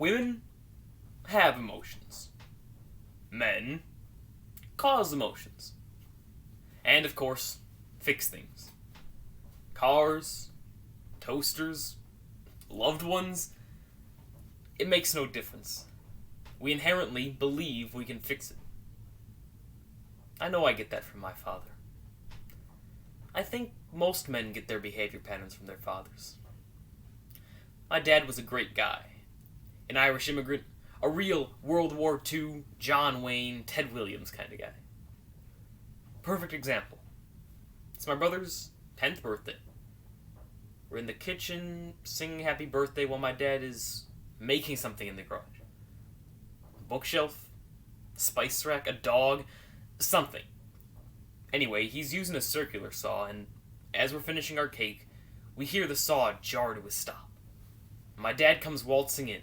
Women have emotions. Men cause emotions. And, of course, fix things. Cars, toasters, loved ones, it makes no difference. We inherently believe we can fix it. I know I get that from my father. I think most men get their behavior patterns from their fathers. My dad was a great guy. An Irish immigrant, a real World War II, John Wayne, Ted Williams kind of guy. Perfect example. It's my brother's 10th birthday. We're in the kitchen singing happy birthday while my dad is making something in the garage. A bookshelf, a spice rack, a dog, something. Anyway, he's using a circular saw, and as we're finishing our cake, we hear the saw jar to a stop. My dad comes waltzing in,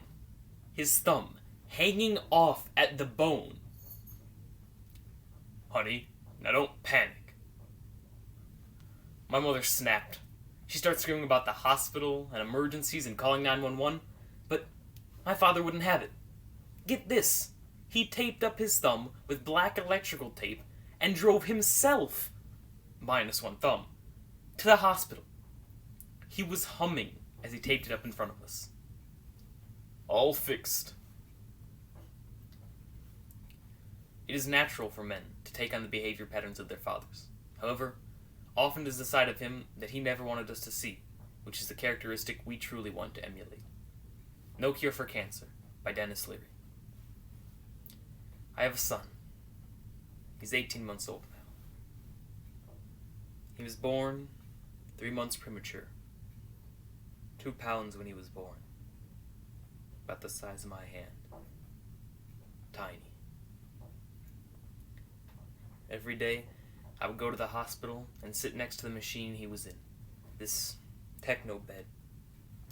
his thumb hanging off at the bone. Honey, now don't panic. My mother snapped. She starts screaming about the hospital and emergencies and calling 911, but my father wouldn't have it. Get this, he taped up his thumb with black electrical tape and drove himself, minus one thumb, to the hospital. He was humming as he taped it up in front of us. All fixed. It is natural for men to take on the behavior patterns of their fathers. However, often it is the side of him that he never wanted us to see, which is the characteristic we truly want to emulate. No Cure for Cancer by Dennis Leary. I have a son. He's 18 months old now. He was born 3 months premature. 2 pounds when he was born. About the size of my hand. Tiny. Every day, I would go to the hospital and sit next to the machine he was in, this techno bed,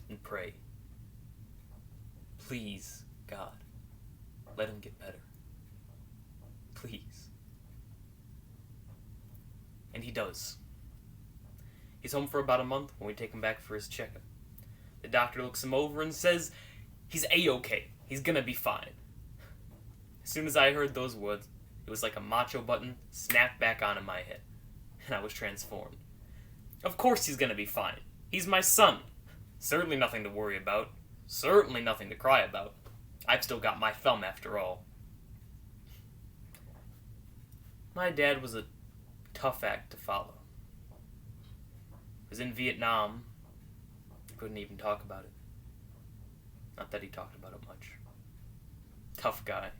and pray. Please, God, let him get better. Please. And he does. He's home for about a month when we take him back for his checkup. The doctor looks him over and says he's A-okay. He's gonna be fine. As soon as I heard those words, it was like a macho button snapped back onto my head, and I was transformed. Of course he's gonna be fine. He's my son. Certainly nothing to worry about. Certainly nothing to cry about. I've still got my thumb after all. My dad was a tough act to follow. He was in Vietnam. Couldn't even talk about it. Not that he talked about it much. Tough guy.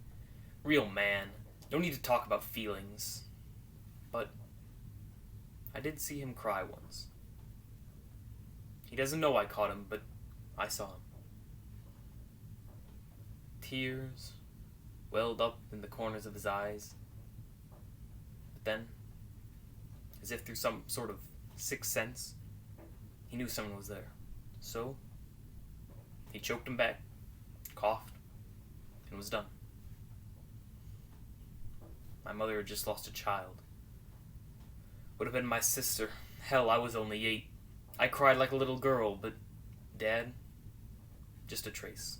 Real man. No need to talk about feelings. But I did see him cry once. He doesn't know I caught him, but I saw him. Tears welled up in the corners of his eyes. But then, as if through some sort of sixth sense, he knew someone was there. So, he choked him back, coughed, and was done. My mother had just lost a child. Would have been my sister. Hell, I was only 8. I cried like a little girl, but Dad, just a trace.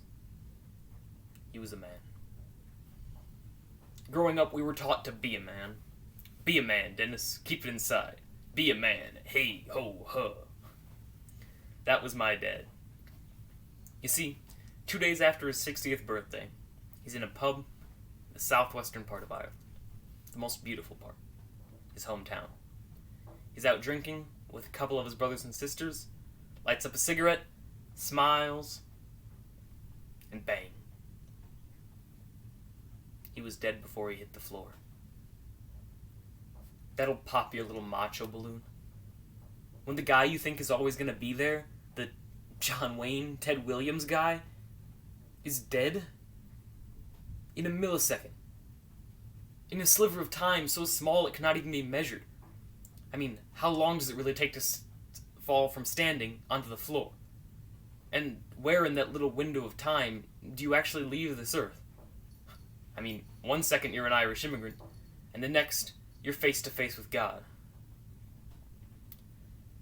He was a man. Growing up, we were taught to be a man. Be a man, Dennis. Keep it inside. Be a man. Hey, ho, huh. That was my dad. You see, 2 days after his 60th birthday, he's in a pub in the southwestern part of Ireland. The most beautiful part. His hometown. He's out drinking with a couple of his brothers and sisters, lights up a cigarette, smiles, and bang. He was dead before he hit the floor. That'll pop your little macho balloon. When the guy you think is always gonna be there, the John Wayne, Ted Williams guy, is dead in a millisecond. In a sliver of time so small it cannot even be measured. I mean, how long does it really take to fall from standing onto the floor? And where in that little window of time do you actually leave this earth? I mean, 1 second you're an Irish immigrant, and the next you're face to face with God.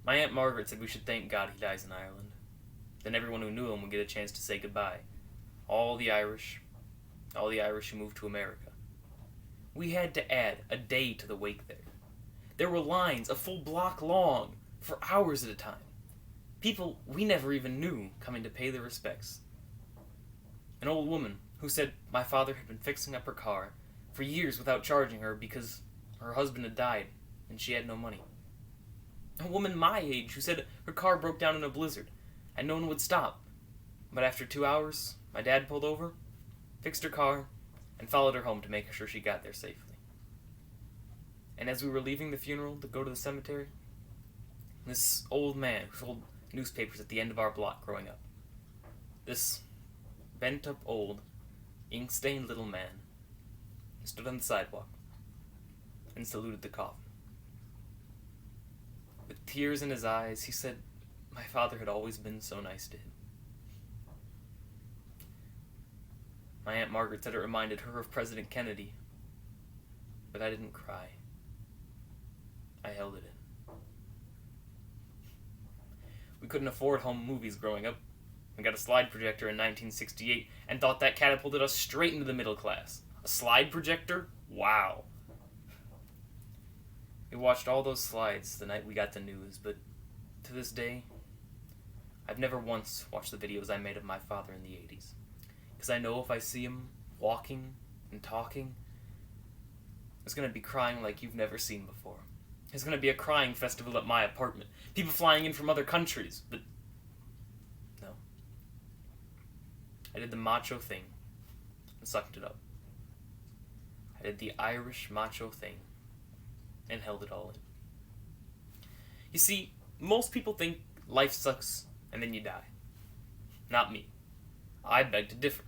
My Aunt Margaret said we should thank God he dies in Ireland. Then everyone who knew him would get a chance to say goodbye. all the Irish, who moved to America. We had to add a day to the wake there. There were lines a full block long, for hours at a time. People we never even knew coming to pay their respects. An old woman who said my father had been fixing up her car for years without charging her because her husband had died and she had no money. A woman my age who said her car broke down in a blizzard and no one would stop. But after 2 hours, my dad pulled over, fixed her car, and followed her home to make sure she got there safely. And as we were leaving the funeral to go to the cemetery, this old man who sold newspapers at the end of our block growing up, this bent-up old, ink-stained little man, stood on the sidewalk and saluted the coffin. With tears in his eyes, he said my father had always been so nice to him. My Aunt Margaret said it reminded her of President Kennedy, but I didn't cry. I held it in. We couldn't afford home movies growing up. We got a slide projector in 1968 and thought that catapulted us straight into the middle class. A slide projector? Wow. We watched all those slides the night we got the news, but to this day, I've never once watched the videos I made of my father in the 80s. Because I know if I see him walking and talking, there's going to be crying like you've never seen before. There's going to be a crying festival at my apartment. People flying in from other countries, but no. I did the macho thing and sucked it up. I did the Irish macho thing and held it all in. You see, most people think life sucks and then you die. Not me. I beg to differ.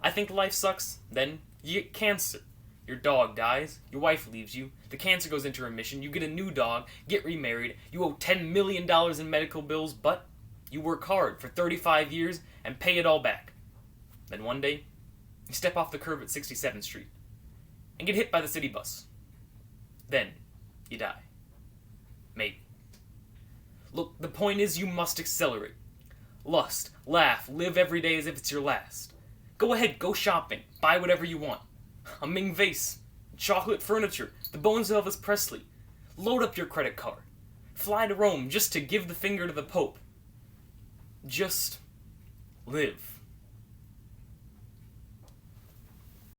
I think life sucks, then you get cancer. Your dog dies, your wife leaves you, the cancer goes into remission, you get a new dog, get remarried, you owe $10 million in medical bills, but you work hard for 35 years and pay it all back. Then one day, you step off the curb at 67th Street and get hit by the city bus. Then, you die. Maybe. Look, the point is you must accelerate. Lust, laugh, live every day as if it's your last. Go ahead, go shopping, buy whatever you want. A Ming vase, chocolate furniture, the bones of Elvis Presley. Load up your credit card. Fly to Rome just to give the finger to the Pope. Just live.